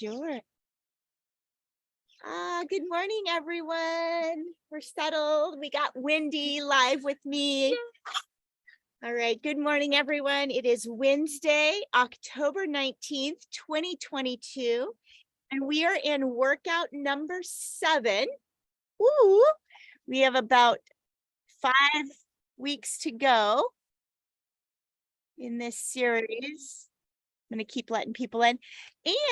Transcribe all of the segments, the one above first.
Sure. Good morning, everyone. We're settled. We got Wendy live with me. All right. Good morning, everyone. It is Wednesday, October 19th, 2022, and we are in workout number 7. Ooh, we have about 5 weeks to go in this series. I'm going to keep letting people in.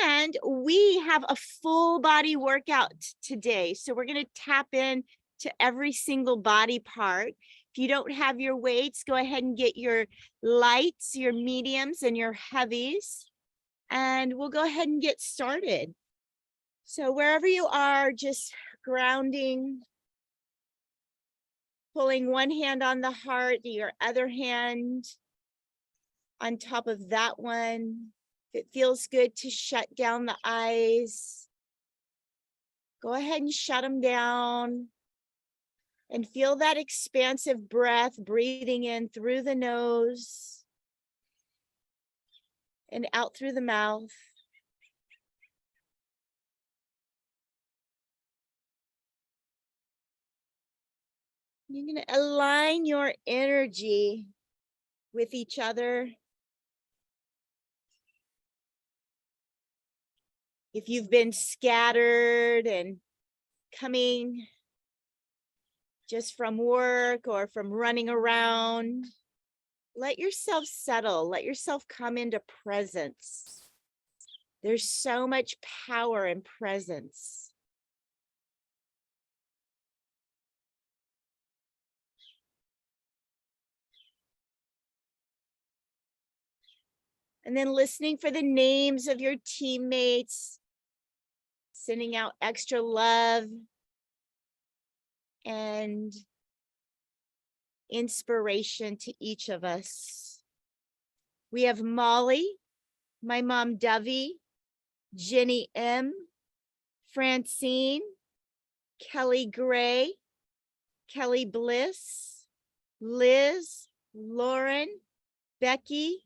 And we have a full body workout today. So we're going to tap in to every single body part. If you don't have your weights, go ahead and get your lights, your mediums, and your heavies. And we'll go ahead and get started. So wherever you are, just grounding, pulling one hand on the heart, your other hand on top of that one. If it feels good to shut down the eyes, go ahead and shut them down and feel that expansive breath, breathing in through the nose and out through the mouth. You're going to align your energy with each other. If you've been scattered and coming just from work or from running around, let yourself settle. Let yourself come into presence. There's so much power in presence. And then listening for the names of your teammates, sending out extra love and inspiration to each of us. We have Molly, my mom Dovey, Jenny M, Francine, Kelly Gray, Kelly Bliss, Liz, Lauren, Becky,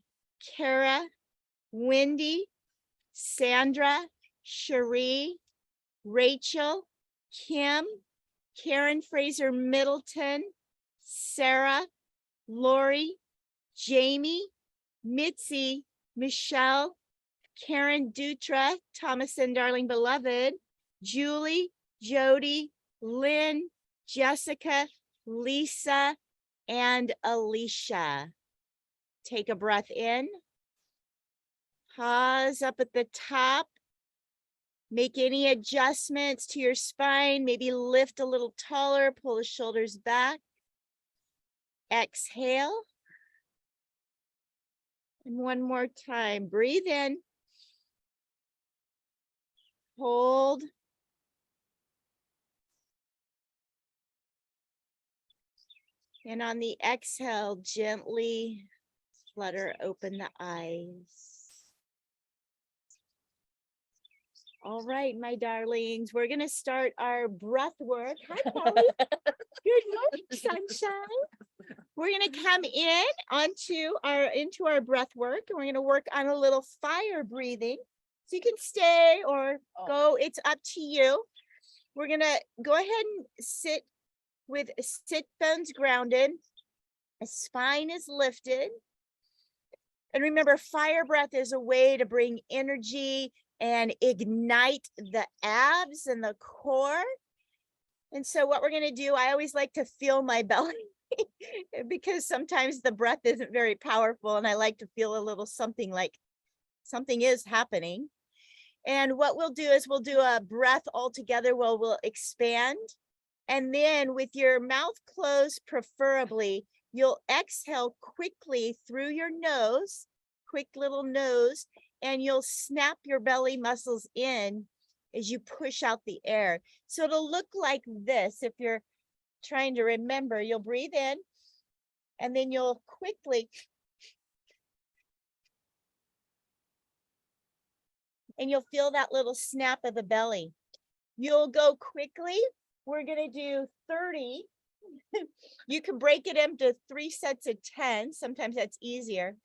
Kara, Wendy, Sandra, Cherie, Rachel, Kim, Karen Fraser Middleton, Sarah, Lori, Jamie, Mitzi, Michelle, Karen Dutra, Thomas and Darling Beloved, Julie, Jody, Lynn, Jessica, Lisa, and Alicia. Take a breath in. Pause up at the top. Make any adjustments to your spine. Maybe lift a little taller, pull the shoulders back. Exhale. And one more time. Breathe in. Hold. And on the exhale, gently flutter open the eyes. All right, my darlings, we're going to start our breath work. Hi, Polly. Good morning, sunshine. We're going to come into our breath work, and we're going to work on a little fire breathing. So you can stay or go, it's up to you. We're going to go ahead and sit with sit bones grounded. The spine is lifted. And remember, fire breath is a way to bring energy and ignite the abs and the core. And so what we're going to do, I always like to feel my belly because sometimes the breath isn't very powerful, and I like to feel a little something like something is happening. And what we'll do is we'll do a breath all together where we'll expand. And then with your mouth closed, preferably, you'll exhale quickly through your nose, quick little nose, and you'll snap your belly muscles in as you push out the air. So it'll look like this. If you're trying to remember, you'll breathe in, and then you'll quickly, and you'll feel that little snap of the belly. You'll go quickly. We're going to do 30. You can break it into 3 sets of 10. Sometimes that's easier.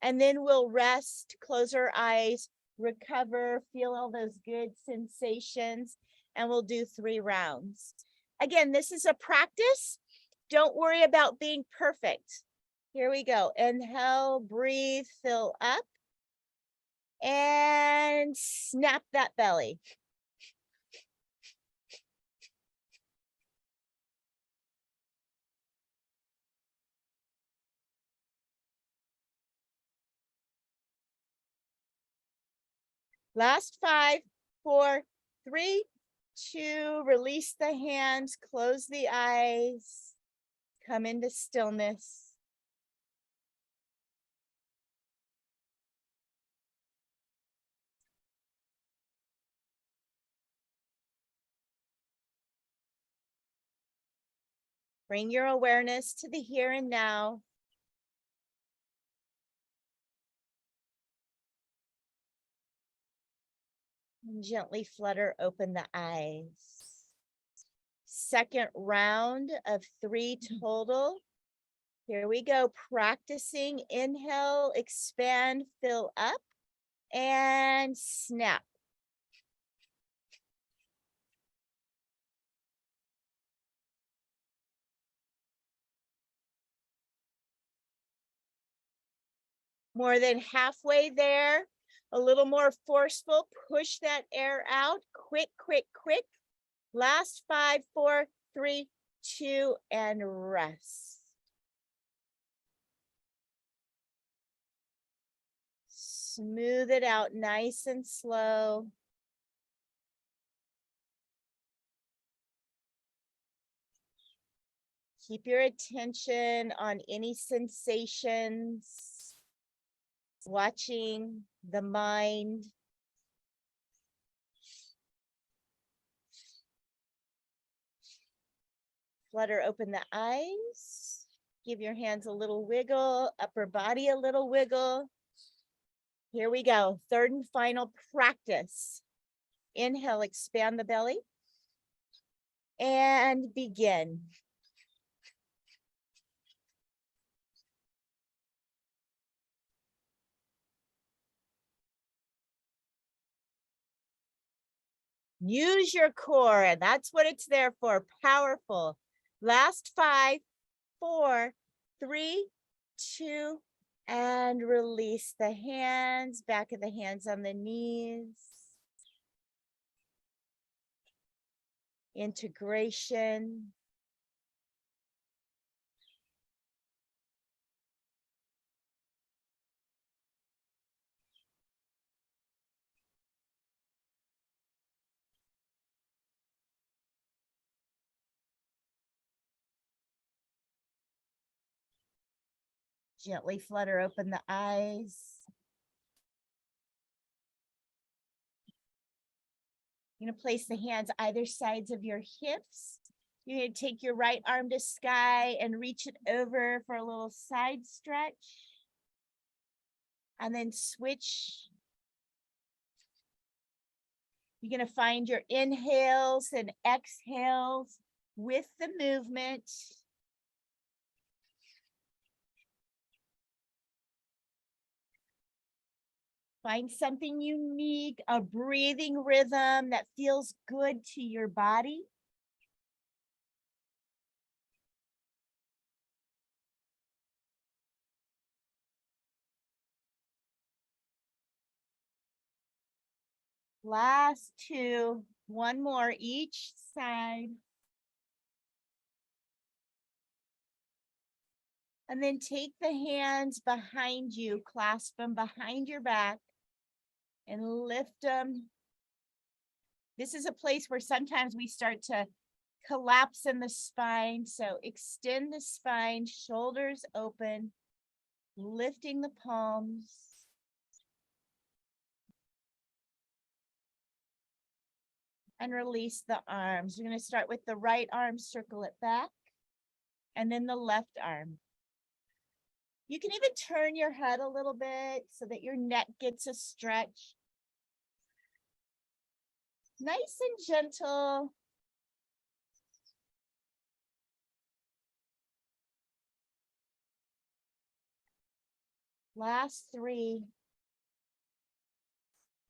And then we'll rest, close our eyes recover, feel all those good sensations, and we'll do 3 rounds. Again, this is a practice. Don't worry about being perfect. Here we go. Inhale, breathe, fill up, and snap that belly. Last 5, 4, 3, 2, release the hands, close the eyes, come into stillness. Bring your awareness to the here and now. And gently flutter open the eyes. Second round of 3 total. Here we go. Practicing. Inhale, expand, fill up, and snap. More than halfway there. A little more forceful. Push that air out. Quick, quick, quick. Last 5, 4, 3, 2, and rest. Smooth it out nice and slow. Keep your attention on any sensations, watching the mind. Flutter open the eyes. Give your hands a little wiggle, upper body a little wiggle. Here we go. Third and final practice. Inhale, expand the belly. And begin. Use your core. That's what it's there for. Powerful. Last 5, 4, 3, 2, and release the hands. Back of the hands on the knees. Integration. Gently flutter open the eyes. You're going to place the hands either sides of your hips. You're going to take your right arm to sky and reach it over for a little side stretch. And then switch. You're going to find your inhales and exhales with the movement. Find something unique, a breathing rhythm that feels good to your body. Last 2, one more each side. And then take the hands behind you, clasp them behind your back, and lift them. This is a place where sometimes we start to collapse in the spine. So extend the spine, shoulders open, lifting the palms. And release the arms. You're going to start with the right arm, circle it back, and then the left arm. You can even turn your head a little bit so that your neck gets a stretch. Nice and gentle. Last 3.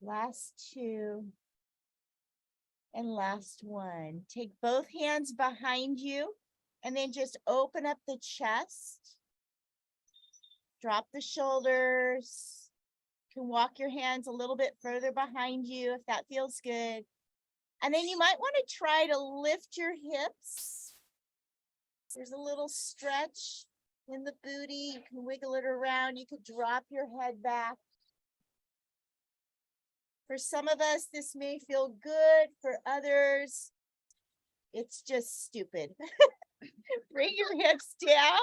Last two. And last one. Take both hands behind you and then just open up the chest. Drop the shoulders. You can walk your hands a little bit further behind you if that feels good. And then you might want to try to lift your hips. There's a little stretch in the booty. You can wiggle it around. You could drop your head back. For some of us, this may feel good. For others, it's just stupid. Bring your hips down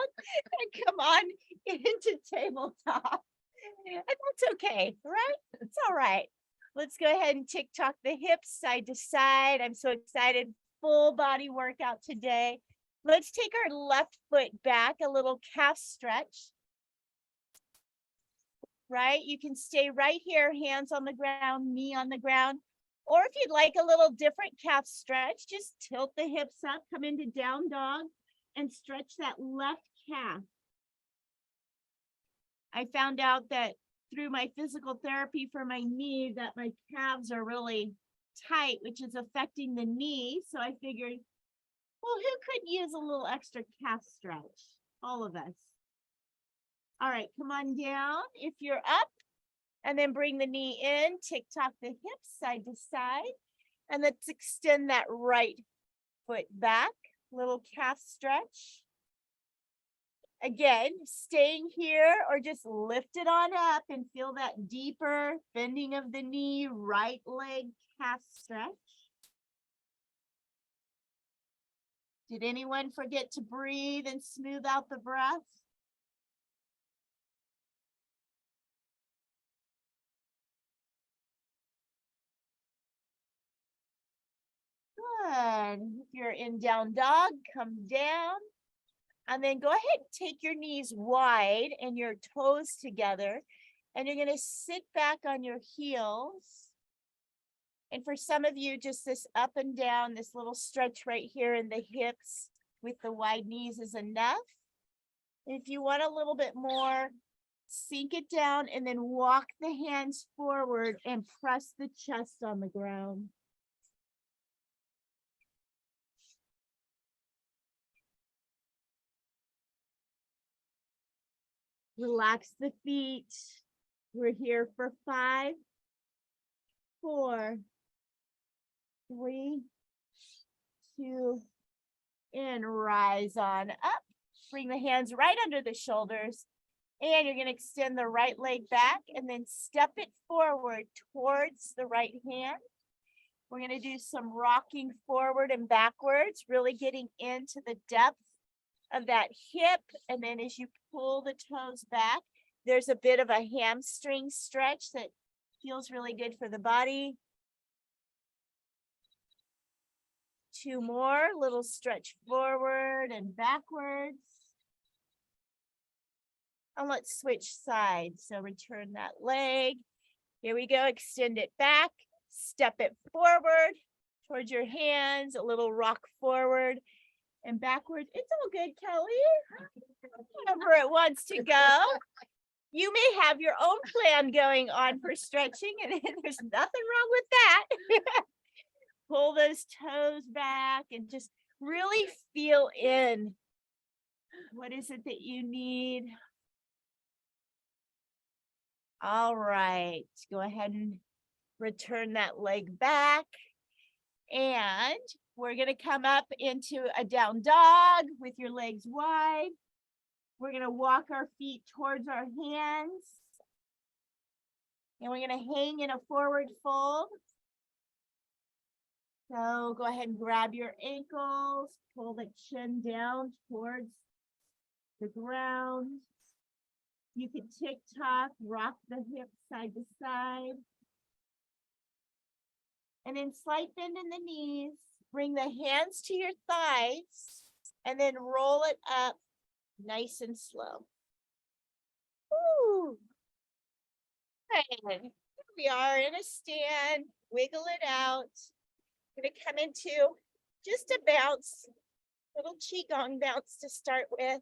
and come on into tabletop. And that's okay, right? It's all right. Let's go ahead and tick-tock the hips side to side. I'm so excited. Full body workout today. Let's take our left foot back, a little calf stretch. Right? You can stay right here, hands on the ground, knee on the ground. Or if you'd like a little different calf stretch, just tilt the hips up, come into down dog, and stretch that left calf. I found out that through my physical therapy for my knee that my calves are really tight, which is affecting the knee. So I figured, well, who could use a little extra calf stretch? All of us. All right, come on down if you're up, and then bring the knee in, tick-tock the hips side to side, and let's extend that right foot back, little calf stretch. Again, staying here or just lift it on up and feel that deeper bending of the knee, right leg calf stretch. Did anyone forget to breathe and smooth out the breath? Good. If you're in down dog, come down. And then go ahead and take your knees wide and your toes together. And you're going to sit back on your heels. And for some of you, just this up and down, this little stretch right here in the hips with the wide knees is enough. And if you want a little bit more, sink it down and then walk the hands forward and press the chest on the ground. Relax the feet. We're here for 5, 4, 3, 2, and rise on up. Bring the hands right under the shoulders. And you're going to extend the right leg back and then step it forward towards the right hand. We're going to do some rocking forward and backwards, really getting into the depth of that hip. And then as you pull the toes back, there's a bit of a hamstring stretch that feels really good for the body. 2 more, little stretch forward and backwards. And let's switch sides. So return that leg. Here we go. Extend it back. Step it forward towards your hands. A little rock forward and backwards. It's all good, Kelly. Wherever it wants to go. You may have your own plan going on for stretching, and there's nothing wrong with that. Pull those toes back and just really feel in. What is it that you need? All right, go ahead and return that leg back. And we're going to come up into a down dog with your legs wide. We're going to walk our feet towards our hands. And we're going to hang in a forward fold. So go ahead and grab your ankles, pull the chin down towards the ground. You can tick-tock, rock the hips side to side. And then slight bend in the knees. Bring the hands to your thighs and then roll it up nice and slow. Ooh. And here we are in a stand. Wiggle it out. I'm going to come into just a bounce, little qigong bounce to start with.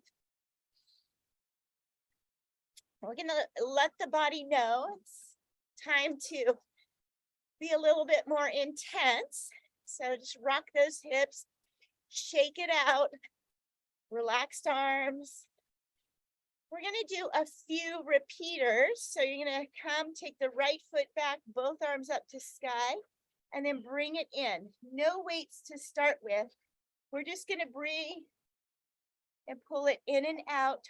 We're going to let the body know it's time to be a little bit more intense. So just rock those hips, shake it out, relaxed arms. We're going to do a few repeaters. So you're going to come, take the right foot back, both arms up to sky, and then bring it in. No weights to start with. We're just going to breathe and pull it in and out.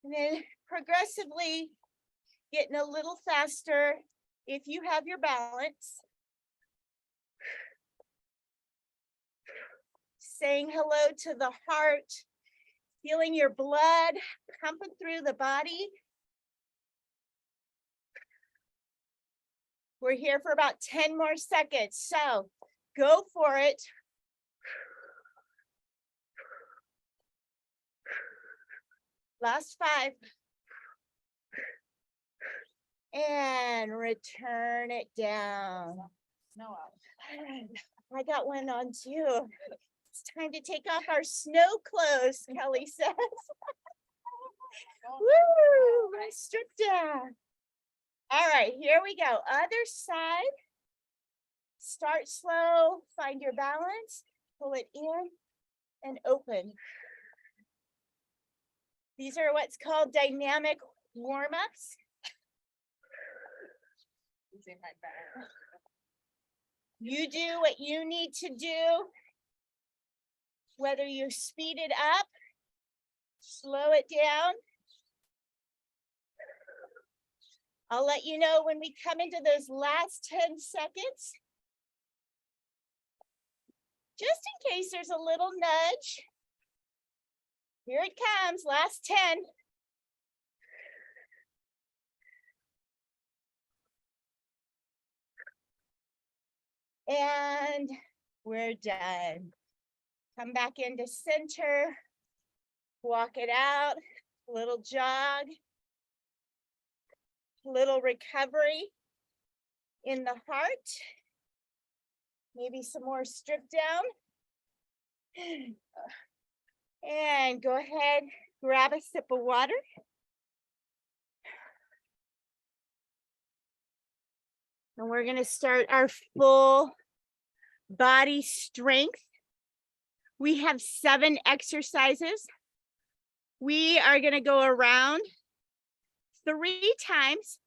And then progressively getting a little faster if you have your balance. Saying hello to the heart, feeling your blood pumping through the body. We're here for about 10 more seconds, so go for it. Last 5. And return it down. No. I got one on too. It's time to take off our snow clothes, Kelly says. Woo, strip down. All right, here we go. Other side. Start slow, find your balance, pull it in and open. These are what's called dynamic warm-ups. You do what you need to do, whether you speed it up, slow it down. I'll let you know when we come into those last 10 seconds. Just in case there's a little nudge. Here it comes, last 10. And we're done. Come back into center, walk it out, little jog, little recovery in the heart. Maybe some more strip down. And go ahead, grab a sip of water. And we're going to start our full body strength. We have 7 exercises. We are going to go around 3 times.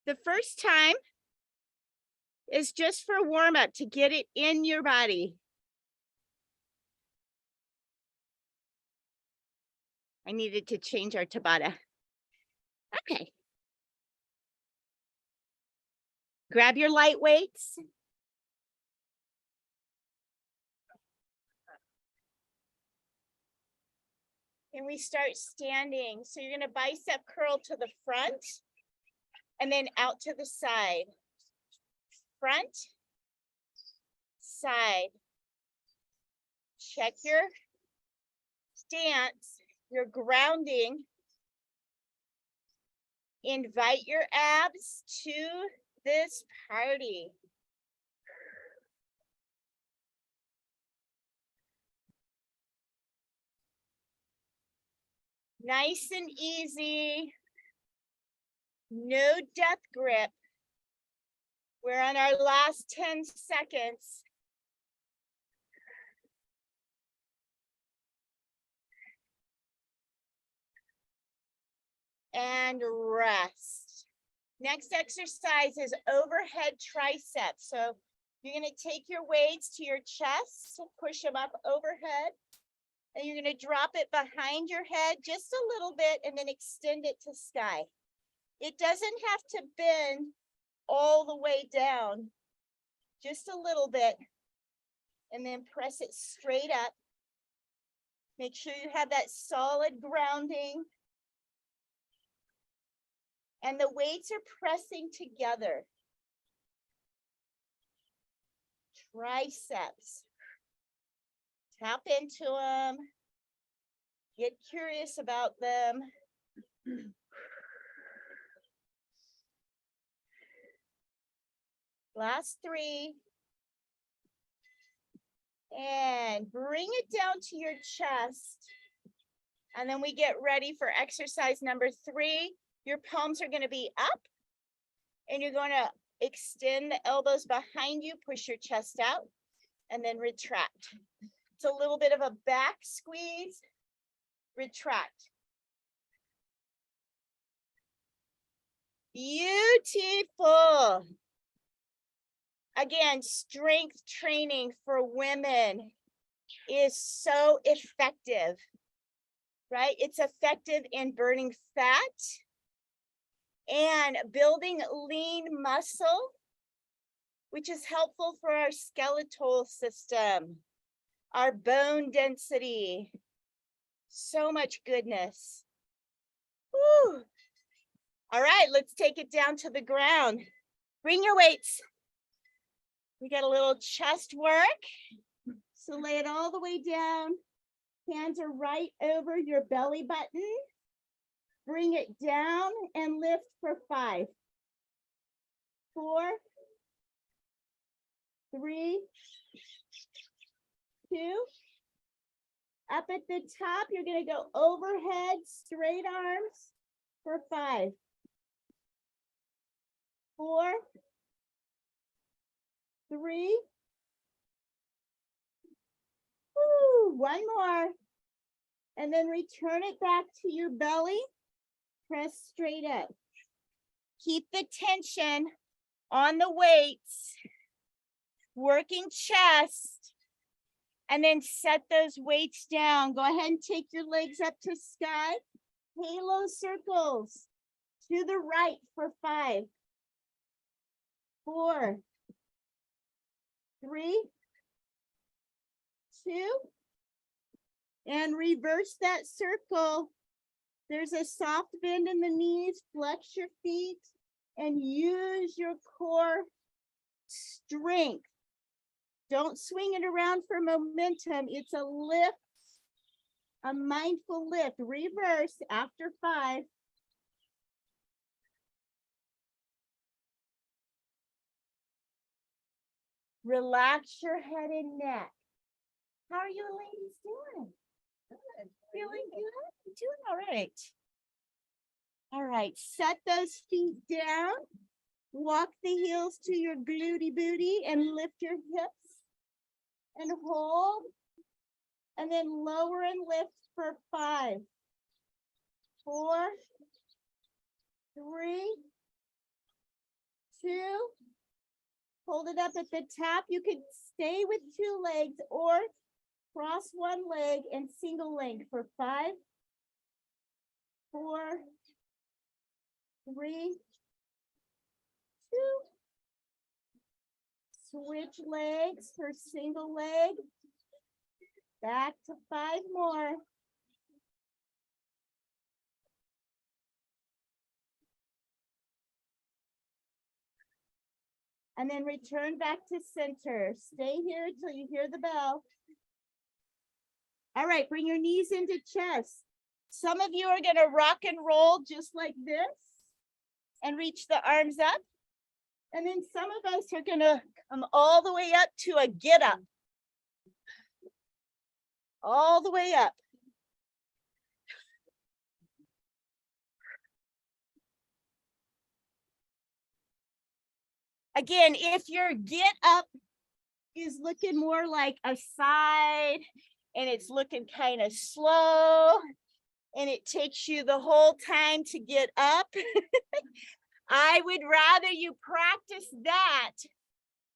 The first time is just for warm up to get it in your body. I needed to change our Tabata. Okay. Grab your light weights. And we start standing. So you're going to bicep curl to the front and then out to the side. Front, side. Check your stance, your grounding. Invite your abs to this party. Nice and easy. No death grip. We're on our last 10 seconds. And rest. Next exercise is overhead triceps. So you're going to take your weights to your chest, push them up overhead, and you're going to drop it behind your head just a little bit and then extend it to sky. It doesn't have to bend all the way down, just a little bit, and then press it straight up. Make sure you have that solid grounding. And the weights are pressing together. Triceps. Tap into them. Get curious about them. Last 3. And bring it down to your chest. And then we get ready for exercise number 3. Your palms are going to be up, and you're going to extend the elbows behind you, push your chest out, and then retract. It's a little bit of a back squeeze, retract. Beautiful. Again, strength training for women is so effective, right? It's effective in burning fat and building lean muscle, which is helpful for our skeletal system, our bone density. So much goodness. Woo. All right, let's take it down to the ground. Bring your weights. We got a little chest work. So lay it all the way down. Hands are right over your belly button. Bring it down and lift for 5, 4, 3, 2. Up at the top, you're going to go overhead, straight arms for 5, 4, 3. Woo, one more. And then return it back to your belly. Press straight up. Keep the tension on the weights. Working chest. And then set those weights down. Go ahead and take your legs up to sky. Halo circles to the right for 5, 4, 3, 2, and reverse that circle. There's a soft bend in the knees. Flex your feet and use your core strength. Don't swing it around for momentum. It's a lift, a mindful lift. Reverse after 5. Relax your head and neck. How are you ladies doing? Good. Feeling good? Doing all right. All right, set those feet down. Walk the heels to your glutey booty and lift your hips and hold. And then lower and lift for 5, 4, 3, 2. Hold it up at the top. You could stay with 2 legs or cross one leg and single leg for 5, 4, 3, 2. Switch legs for single leg. Back to 5 more. And then return back to center. Stay here until you hear the bell. All right, bring your knees into chest. Some of you are going to rock and roll just like this and reach the arms up. And then some of us are going to come all the way up to a get up. All the way up. Again, if your get up is looking more like a side and it's looking kind of slow and it takes you the whole time to get up, I would rather you practice that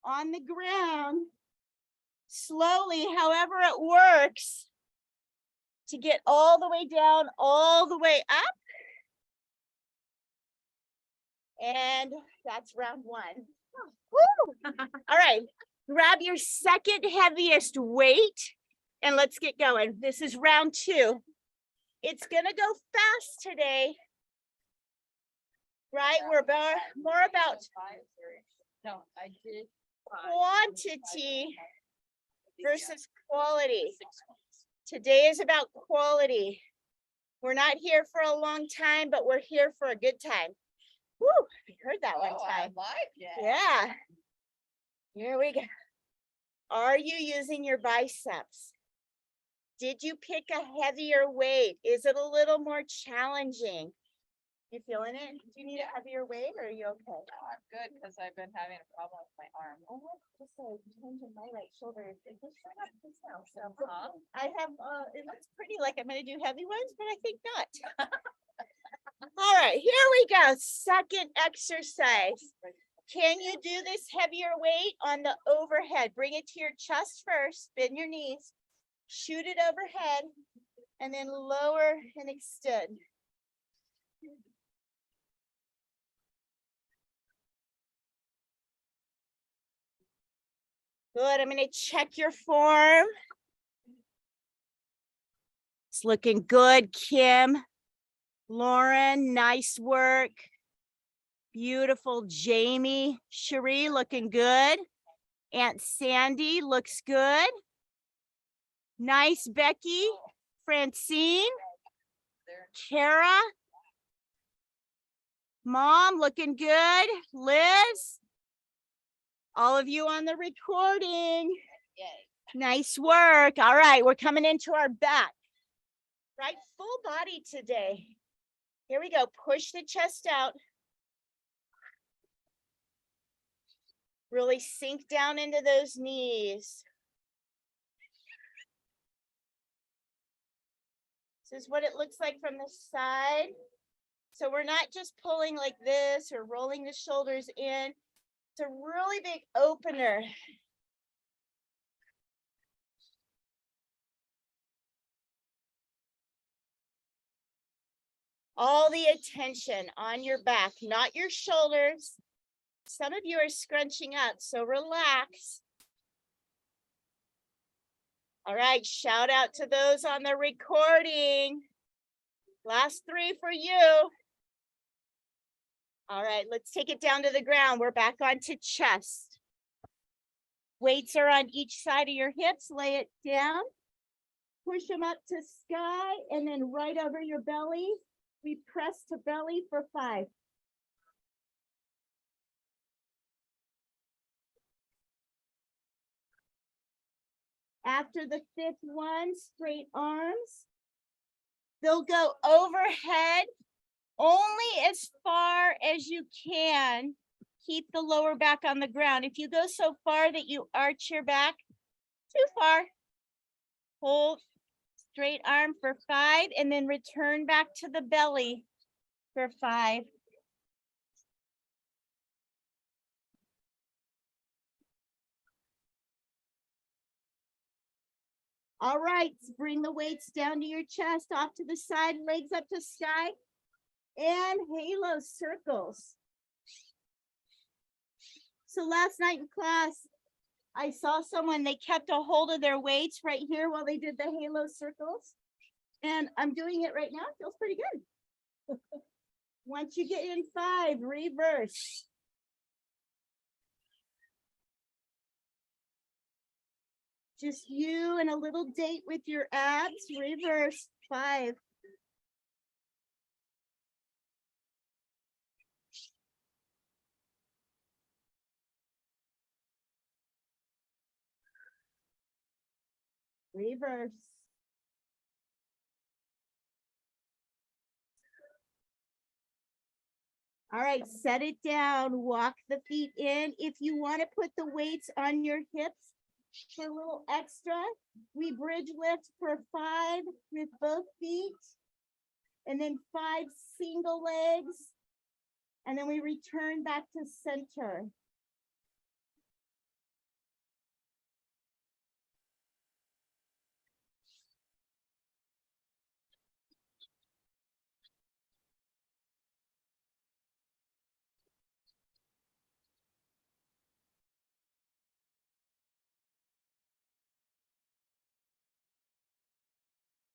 on the ground slowly, however it works, to get all the way down, all the way up. And that's round 1. Woo! All right, grab your second heaviest weight and let's get going. This is round 2. It's gonna go fast today, right? We're more about quantity versus quality. Today is about quality. We're not here for a long time, but we're here for a good time. Woo, I heard that one time. I like it. Yeah. Here we go. Are you using your biceps? Did you pick a heavier weight? Is it a little more challenging? You feeling it? Do you need a heavier weight or are you okay? No, I'm good because I've been having a problem with my arm. I have just a change in my right shoulder. It just showed up just now. So Uh-huh. I have, it looks pretty like I'm gonna do heavy ones, but I think not. All right, here we go. Second exercise. Can you do this heavier weight on the overhead? Bring it to your chest first, bend your knees, shoot it overhead, and then lower and extend. Good, I'm gonna check your form. It's looking good, Kim. Lauren, nice work. Beautiful, Jamie. Cherie, looking good. Aunt Sandy looks good. Nice, Becky. Francine. Kara. Mom, looking good. Liz. All of you on the recording. Yay. Nice work. All right, we're coming into our back. Right, full body today. Here we go. Push the chest out. Really sink down into those knees. This is what it looks like from the side. So we're not just pulling like this or rolling the shoulders in. It's a really big opener. All the attention on your back, not your shoulders. Some of you are scrunching up, so relax. All right, shout out to those on the recording. Last 3 for you. All right, let's take it down to the ground. We're back onto chest. Weights are on each side of your hips. Lay it down. Push them up to sky and then right over your belly. We press to belly for 5. After the 5th one, straight arms. They'll go overhead only as far as you can. Keep the lower back on the ground. If you go so far that you arch your back, too far. Hold straight arm for 5 and then return back to the belly for 5. All right, bring the weights down to your chest, off to the side, legs up to sky, and halo circles. So last night in class, I saw someone, they kept a hold of their weights right here while they did the halo circles. And I'm doing it right now. It feels pretty good. Once you get in 5, reverse. Just you and a little date with your abs, reverse 5. Reverse. All right, set it down, walk the feet in. If you want to put the weights on your hips for a little extra, we bridge lift for 5 with both feet, and then 5 single legs, and then we return back to center.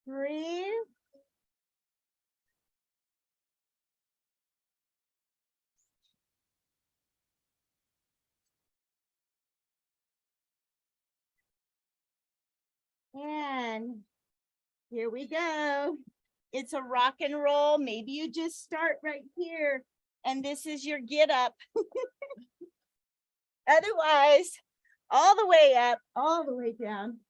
Breathe. And here we go. It's a rock and roll. Maybe you just start right here and this is your get up. Otherwise, all the way up, all the way down.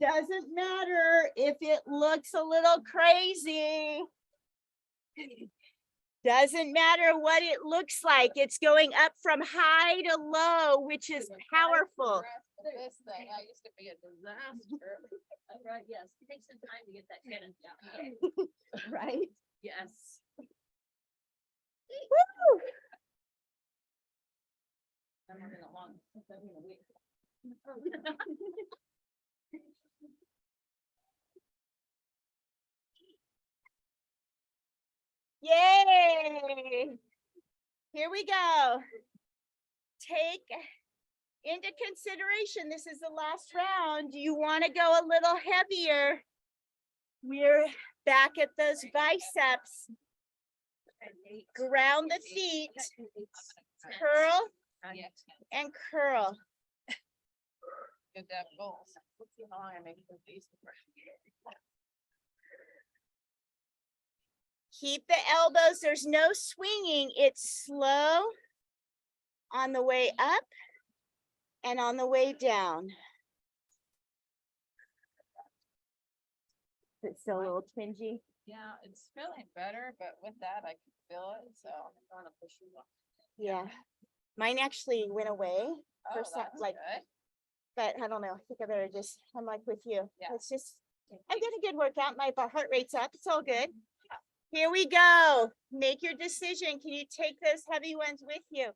Doesn't matter if it looks a little crazy. Doesn't matter what it looks like. It's going up from high to low, which is powerful. This thing, I used to be a disaster. Right, yes, it takes some time to get that cannon down. Right? Yes. Woo! I'm having a long, I'm having a week. Yay! Here we go. Take into consideration, this is the last round. Do you want to go a little heavier? We're back at those biceps. Ground the feet, curl Yeah, and curl. good to have goals. Let's see how long I make for these. Keep the elbows, there's no swinging. It's slow on the way up and on the way down. It's still a little twingy. Yeah, it's feeling better, but with that, I can feel it, so I'm gonna push you up. Yeah. Mine actually went away, Oh, For some- that's like- good. but I don't know. I think I better just, I'm like with you. Yeah. It's just, I'm getting a good workout. My heart rate's up. It's all good. Here we go. Make your decision. Can you take those heavy ones with you?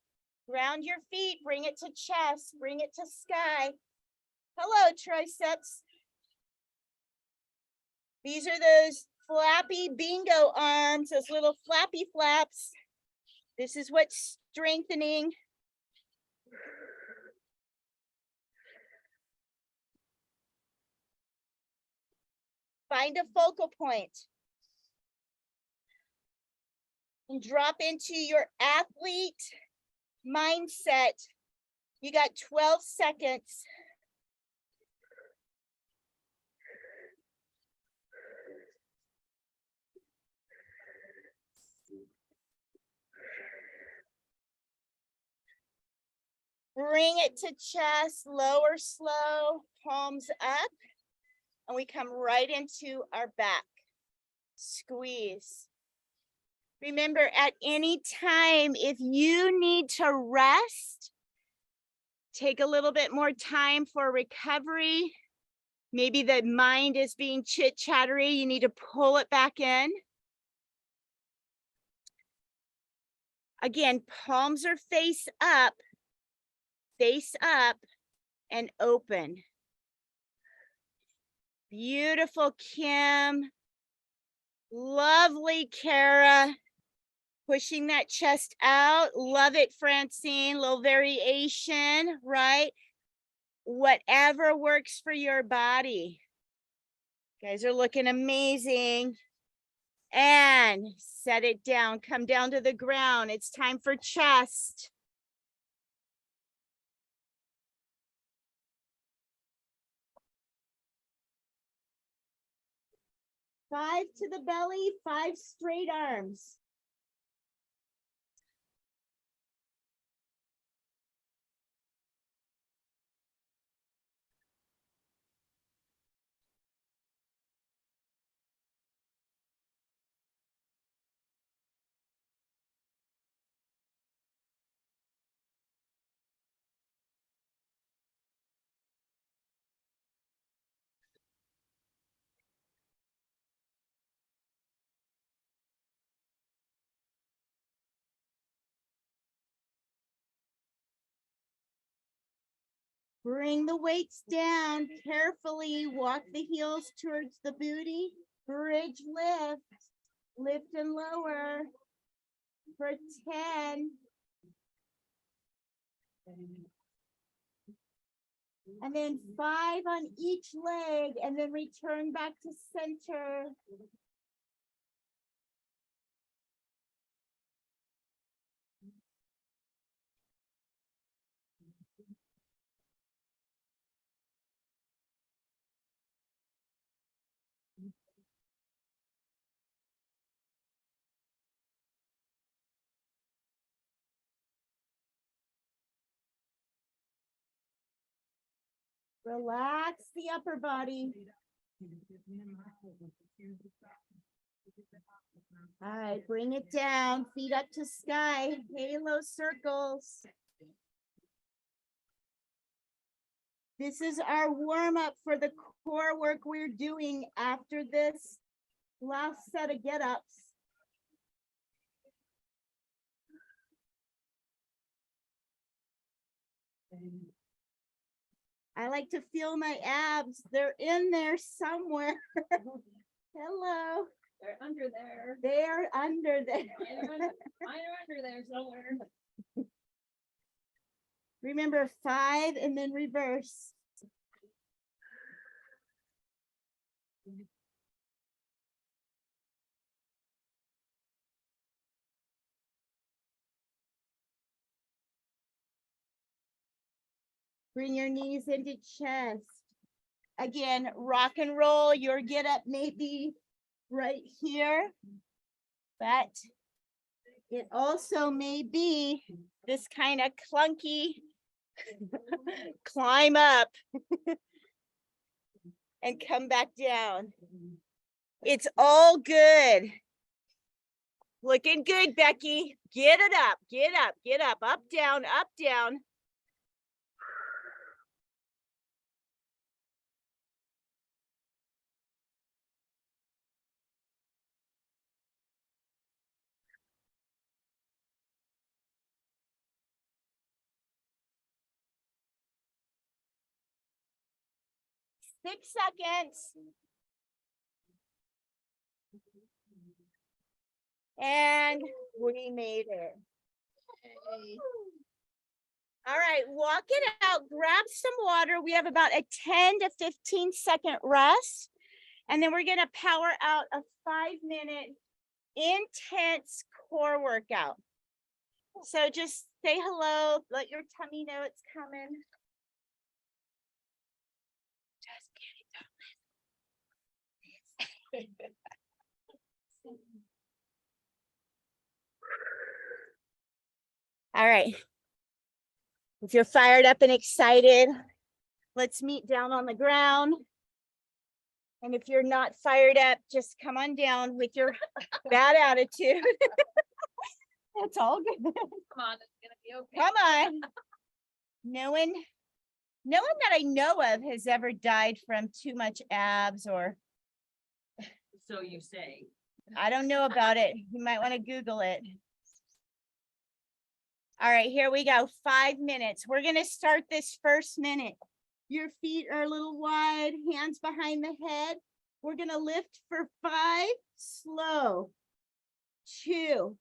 Ground your feet, bring it to chest, bring it to sky. Hello, triceps. These are those flappy bingo arms, those little flappy flaps. This is what's strengthening. Find a focal point. And drop into your athlete mindset. You got 12 seconds. Bring it to chest, lower slow, palms up. And we come right into our back. Squeeze. Remember, at any time, if you need to rest, take a little bit more time for recovery. Maybe the mind is being chit-chattery. You need to pull it back in. Again, palms are face up, and open. Beautiful, Kim. Lovely, Kara. Pushing that chest out. Love it, Francine. Little variation, right? Whatever works for your body. You guys are looking amazing. And set it down. Come down to the ground. It's time for chest. Five to the belly, 5 straight arms. Bring the weights down carefully. Walk the heels towards the booty. Bridge lift. Lift and lower for 10. And then 5 on each leg, and then return back to center. Relax the upper body. All right, bring it down, feet up to sky, halo circles. This is our warm up for the core work we're doing after this last set of get-ups. I like to feel my abs. They're in there somewhere. Hello. They're under there. They're under there. Mine are under there somewhere. Remember 5 and then reverse. Bring your knees into chest. Again, rock and roll. Your get up may be right here, but it also may be this kind of clunky climb up and come back down. It's all good. Looking good, Becky. Get it up, get up, get up, up, down, up, down. Six seconds. And we made it. All right, walk it out, grab some water. We have about a 10 to 15 second rest. And then we're gonna power out a 5-minute intense core workout. So just say hello, let your tummy know it's coming. Just kidding, don't All right. If you're fired up and excited, let's meet down on the ground. And if you're not fired up, just come on down with your bad attitude. That's all good. Come on, it's gonna be okay. Come on. No one that I know of has ever died from too much abs, or So you say. I don't know about it. You might want to Google it. All right, here we go. 5 minutes. We're going to start this first minute. Your feet are a little wide, hands behind the head. We're going to lift for 5, slow. 2,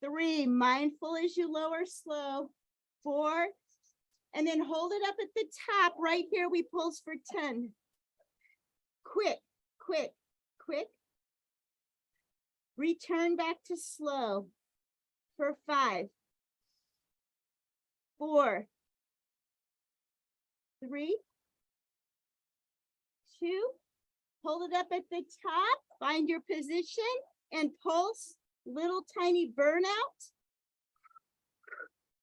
3, mindful as you lower, slow. 4, and then hold it up at the top. Right here, we pulse for 10. Quick, quick, quick. Return back to slow for 5, 4, 3, 2. Hold it up at the top. Find your position and pulse. Little tiny burnout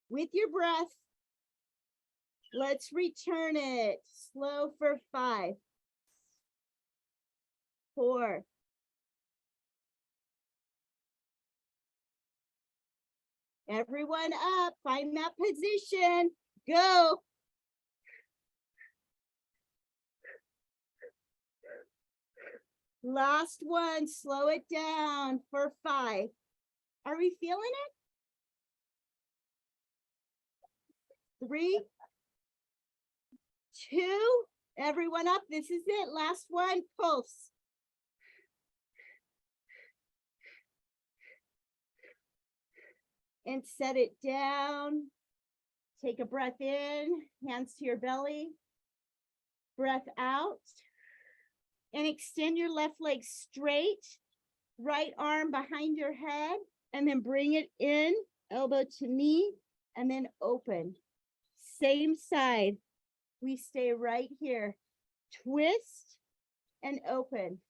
with your breath. Let's return it. Slow for 5, 4. Everyone up, find that position, go. Last one, slow it down for 5. Are we feeling it? 3, 2, everyone up, this is it, last one, pulse. And set it down. Take a breath in, hands to your belly. Breath out. And extend your left leg straight. Right arm behind your head. And then bring it in, elbow to knee, and then open. Same side. We stay right here. Twist and open.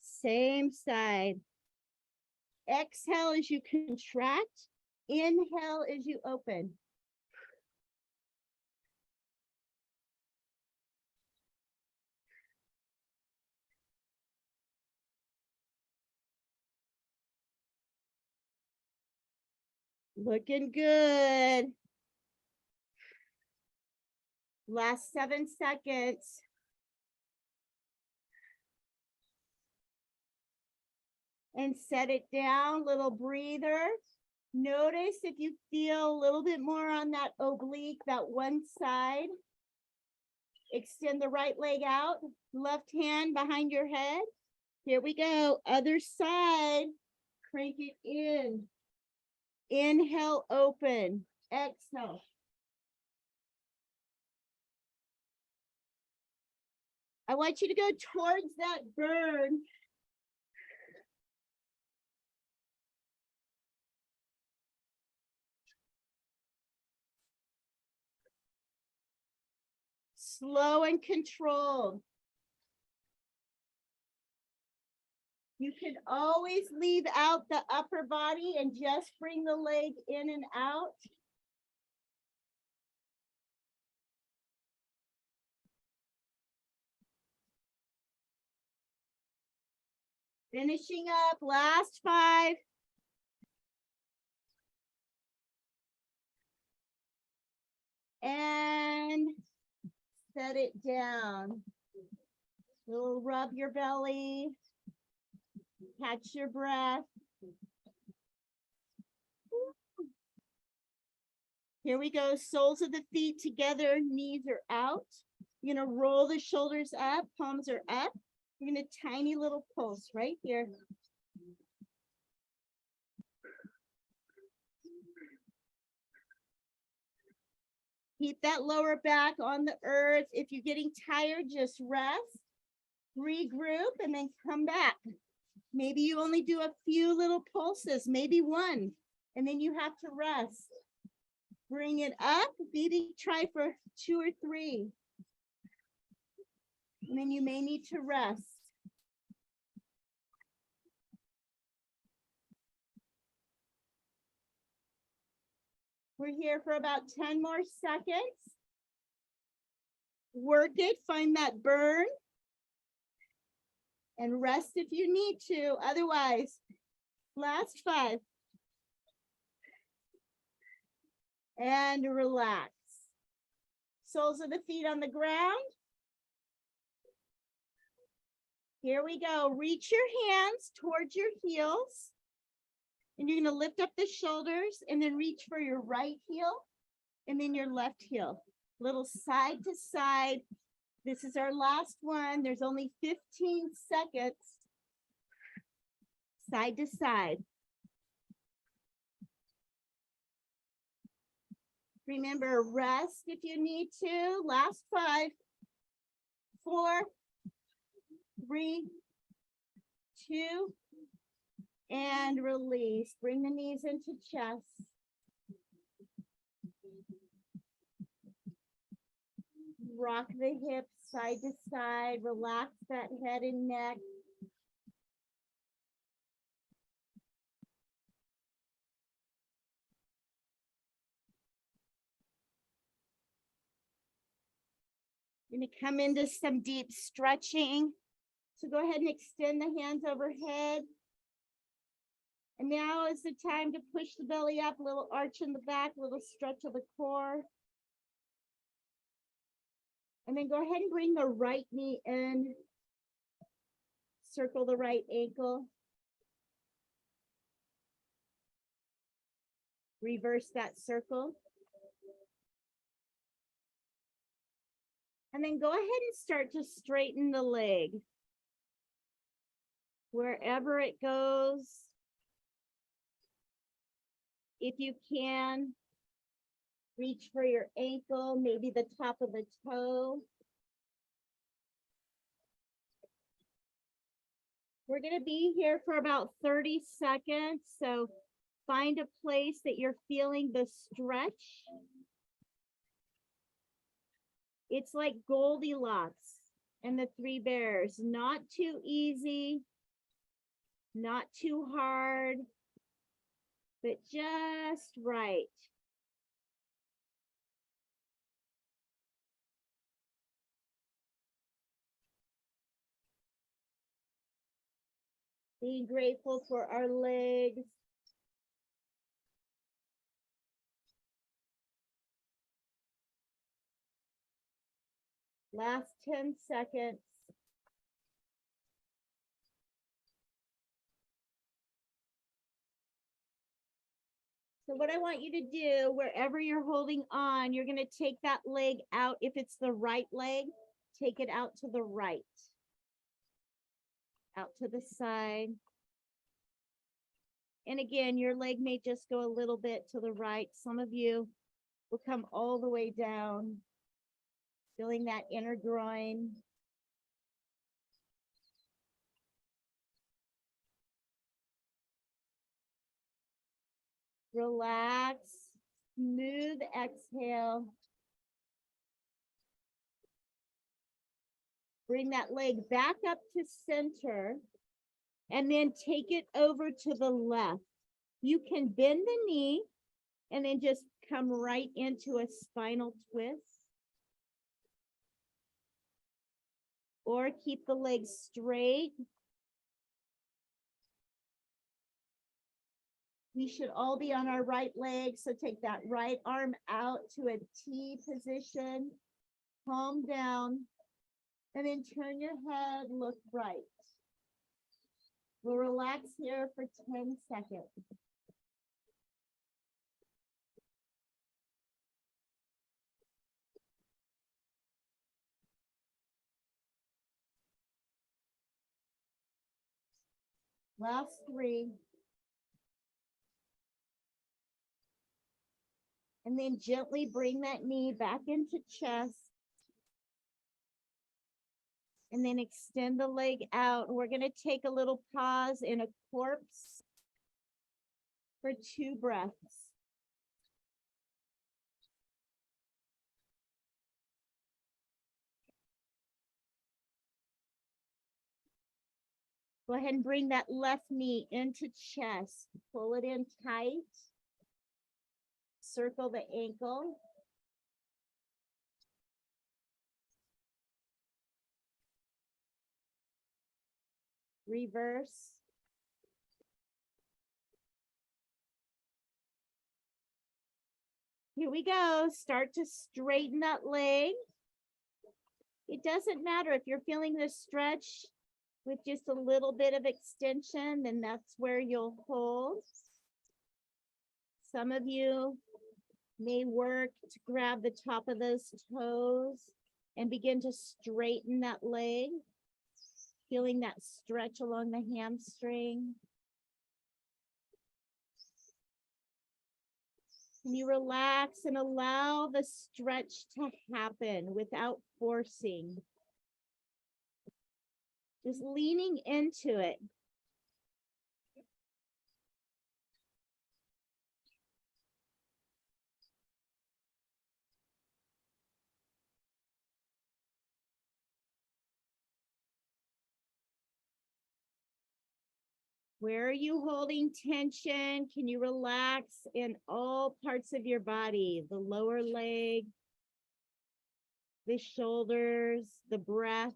Same side. Exhale as you contract Inhale as you open. Looking good. Last 7 seconds. And set it down, little breather. Notice if you feel a little bit more on that oblique, that one side. Extend the right leg out, left hand behind your head. Here we go, other side. Crank it in. Inhale, open. Exhale. I want you to go towards that burn. Slow and controlled. You can always leave out the upper body and just bring the leg in and out. Finishing up, last 5. And set it down. Little rub your belly. Catch your breath. Here we go, soles of the feet together, knees are out. You're gonna roll the shoulders up, palms are up. You're gonna tiny little pulse right here. Keep that lower back on the earth. If you're getting tired, just rest, regroup, and then come back. Maybe you only do a few little pulses, maybe 1, and then you have to rest. Bring it up, maybe try for 2 or 3. And then you may need to rest. We're here for about 10 more seconds. Work it, find that burn. And rest if you need to. Otherwise, last 5. And relax. Soles of the feet on the ground. Here we go. Reach your hands towards your heels. And you're going to lift up the shoulders and then reach for your right heel and then your left heel. Little side to side. This is our last one. There's only 15 seconds. Side to side. Remember, rest if you need to. Last 5, 4, 3, 2, and release. Bring the knees into chest. Rock the hips side to side. Relax that head and neck. You're going to come into some deep stretching. So go ahead and extend the hands overhead. And now is the time to push the belly up, a little arch in the back, a little stretch of the core. And then go ahead and bring the right knee in. Circle the right ankle. Reverse that circle. And then go ahead and start to straighten the leg. Wherever it goes. If you can, reach for your ankle, maybe the top of the toe. We're going to be here for about 30 seconds. So find a place that you're feeling the stretch. It's like Goldilocks and the 3 bears. Not too easy, not too hard. but just right. Being grateful for our legs. Last 10 seconds. So what I want you to do, wherever you're holding on, you're going to take that leg out. If it's the right leg, take it out to the right. Out to the side. And again, your leg may just go a little bit to the right. Some of you will come all the way down, feeling that inner groin. Relax, smooth exhale. Bring that leg back up to center and then take it over to the left. You can bend the knee and then just come right into a spinal twist. Or keep the legs straight. We should all be on our right leg, so take that right arm out to a T position. Calm down. And then turn your head, look right. We'll relax here for 10 seconds. Last 3. And then gently bring that knee back into chest. And then extend the leg out. We're going to take a little pause in a corpse for 2 breaths. Go ahead and bring that left knee into chest. Pull it in tight. Circle the ankle. Reverse. Here we go. Start to straighten that leg. It doesn't matter if you're feeling this stretch with just a little bit of extension, then that's where you'll hold. Some of you may work to grab the top of those toes and begin to straighten that leg, feeling that stretch along the hamstring. And you relax and allow the stretch to happen without forcing. Just leaning into it. Where are you holding tension? Can you relax in all parts of your body? The lower leg, the shoulders, the breath.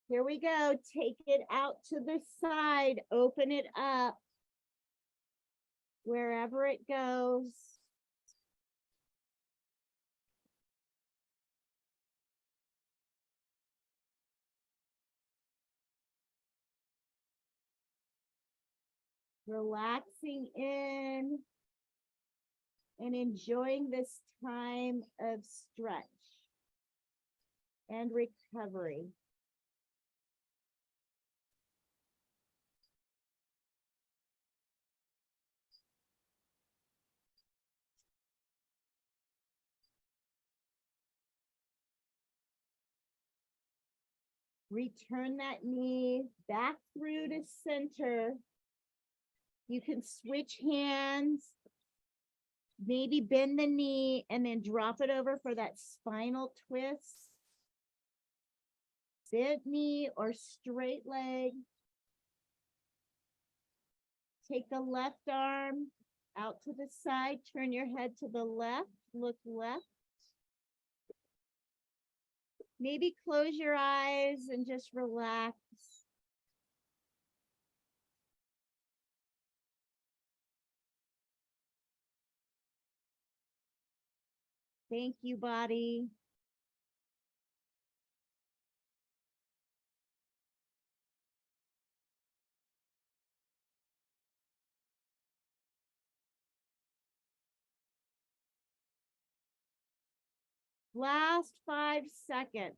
Here we go. Take it out to the side. Open it up. Wherever it goes. Relaxing in and enjoying this time of stretch and recovery. Return that knee back through to center. You can switch hands, maybe bend the knee and then drop it over for that spinal twist. Bent knee or straight leg. Take the left arm out to the side, turn your head to the left, look left. Maybe close your eyes and just relax. Thank you, body. Last 5 seconds.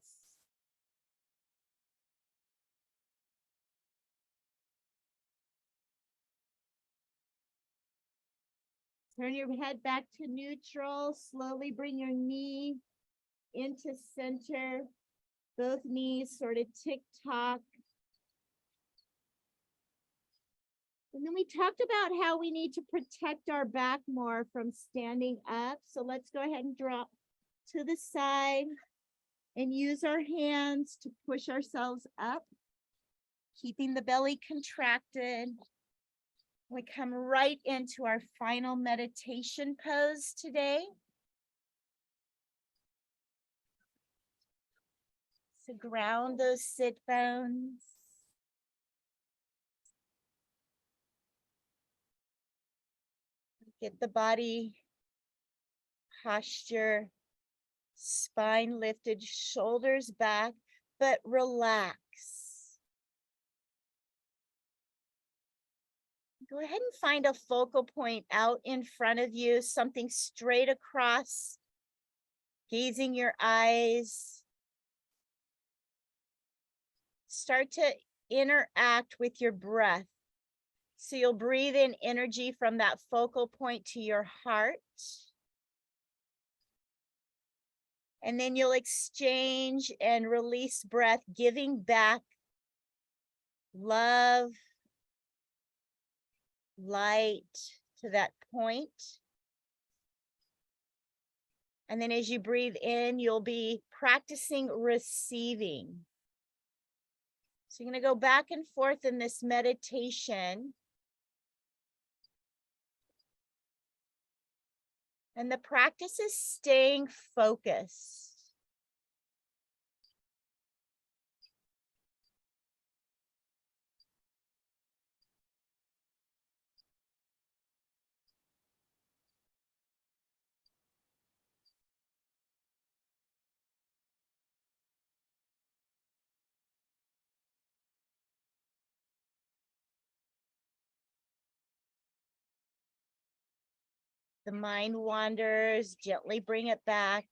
Turn your head back to neutral. Slowly bring your knee into center. Both knees sort of tick-tock. And then we talked about how we need to protect our back more from standing up. So let's go ahead and drop to the side and use our hands to push ourselves up, keeping the belly contracted. We come right into our final meditation pose today. So ground those sit bones. Get the body posture, spine lifted, shoulders back, but relax. Go ahead and find a focal point out in front of you, something straight across, gazing your eyes. Start to interact with your breath. So you'll breathe in energy from that focal point to your heart. And then you'll exchange and release breath, giving back love, light to that point. And then as you breathe in, you'll be practicing receiving. So you're going to go back and forth in this meditation. And the practice is staying focused. The mind wanders, gently bring it back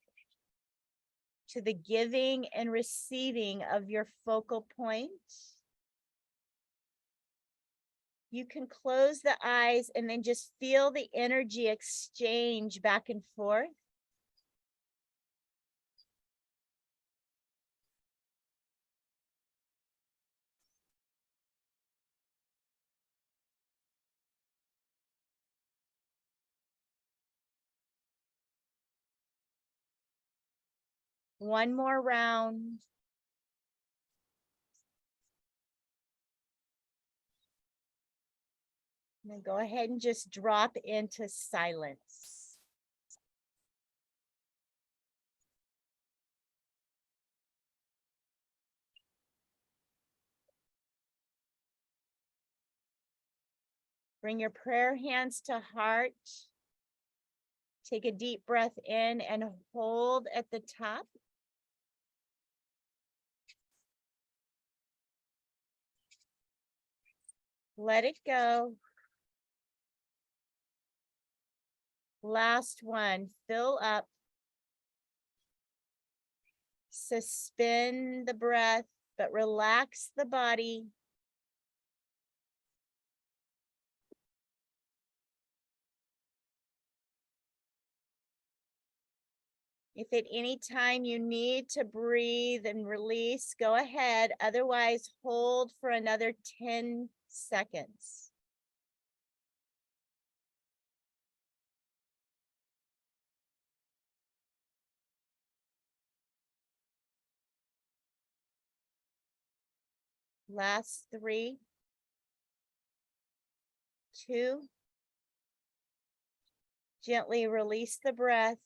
to the giving and receiving of your focal point. You can close the eyes and then just feel the energy exchange back and forth. One more round. And then go ahead and just drop into silence. Bring your prayer hands to heart. Take a deep breath in and hold at the top. Let it go. Last one, fill up. Suspend the breath, but relax the body. If at any time you need to breathe and release, go ahead. Otherwise, hold for another 10 seconds. Last 3, 2. Gently release the breath.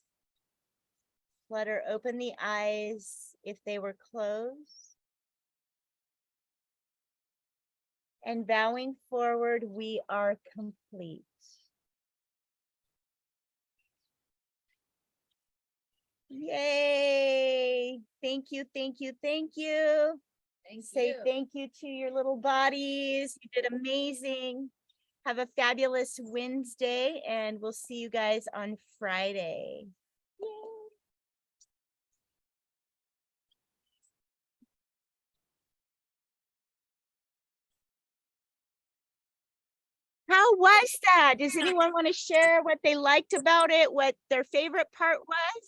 Let her open the eyes if they were closed. And bowing forward, we are complete. Yay! Thank you, thank you, thank you. Say thank you to your little bodies. You did amazing. Have a fabulous Wednesday, and we'll see you guys on Friday. Yay. How was that? Does anyone want to share what they liked about it, what their favorite part was?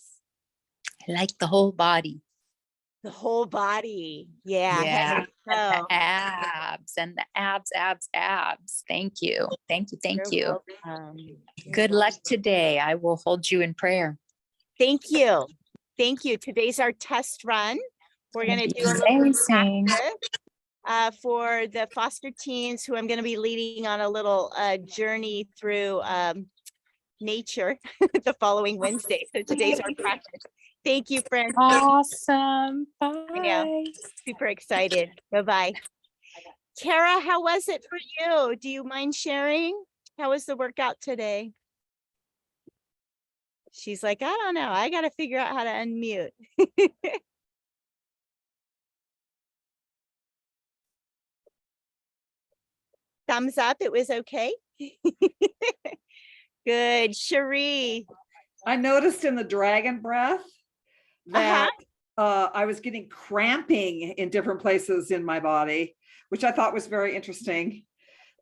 I like the whole body. The whole body. Yeah. Yeah. Oh, The abs and the abs. Thank you. Thank you. Thank you're you. welcome. You're Good luck welcome. today. I will hold you in prayer. Thank you. Thank you. Today's our test run. We're going to do a little Amazing. practice for the foster teens who I'm going to be leading on a little journey through nature the following Wednesday. So today's our practice. Thank you, friends. Awesome. I know. Bye. Super excited. Bye-bye. Tara, how was it for you? Do you mind sharing? How was the workout today? She's like, I don't know. I got to figure out how to unmute. Thumbs up. It was okay. Good. Cherie. I noticed in the dragon breath that I was getting cramping in different places in my body, which I thought was very interesting.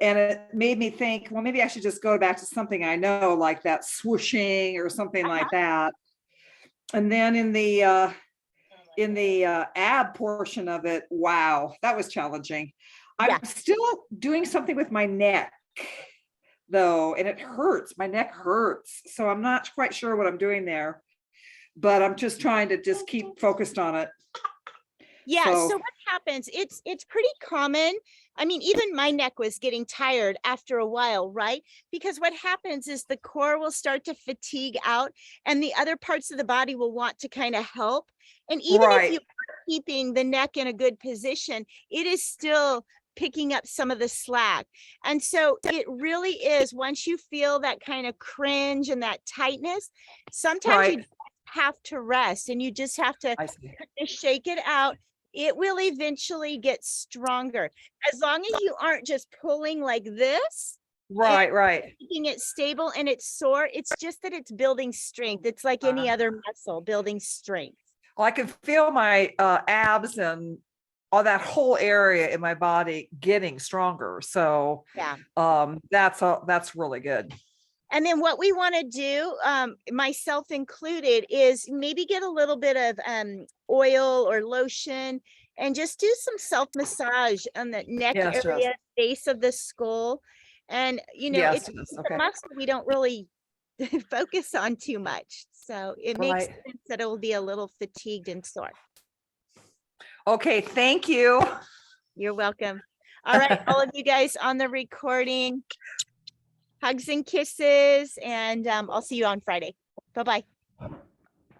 And it made me think, well, maybe I should just go back to something I know, like that swooshing or something like that. And then in the ab portion of it, wow, that was challenging. Yeah. I'm still doing something with my neck though, and it hurts. My neck hurts. So I'm not quite sure what I'm doing there, but I'm just trying to just keep focused on it. Yeah. So So- what happens? It's pretty common. I mean, even my neck was getting tired after a while, right? Because what happens is the core will start to fatigue out and the other parts of the body will want to kind of help. And even if you are keeping the neck in a good position, it is still picking up some of the slack. And so it really is, once you feel that kind of cringe and that tightness, sometimes you Right. have to rest and you just have to I see. just shake it out. It will eventually get stronger. As long as you aren't just pulling like this, Right. keeping it stable and it's sore. It's just that it's building strength. It's like any other muscle building strength. Well, I can feel my abs and all that whole area in my body getting stronger. So Yeah. that's really good. And then what we want to do, myself included, is maybe get a little bit of oil or lotion and just do some self massage on the neck Yes, area, base of the skull. And, you know, Yes, it's okay. a muscle we don't really focus on too much. So it makes Right. sense that it will be a little fatigued and sore. Okay, thank you. You're welcome. All right, all of you guys on the recording, hugs and kisses, and I'll see you on Friday. Bye-bye.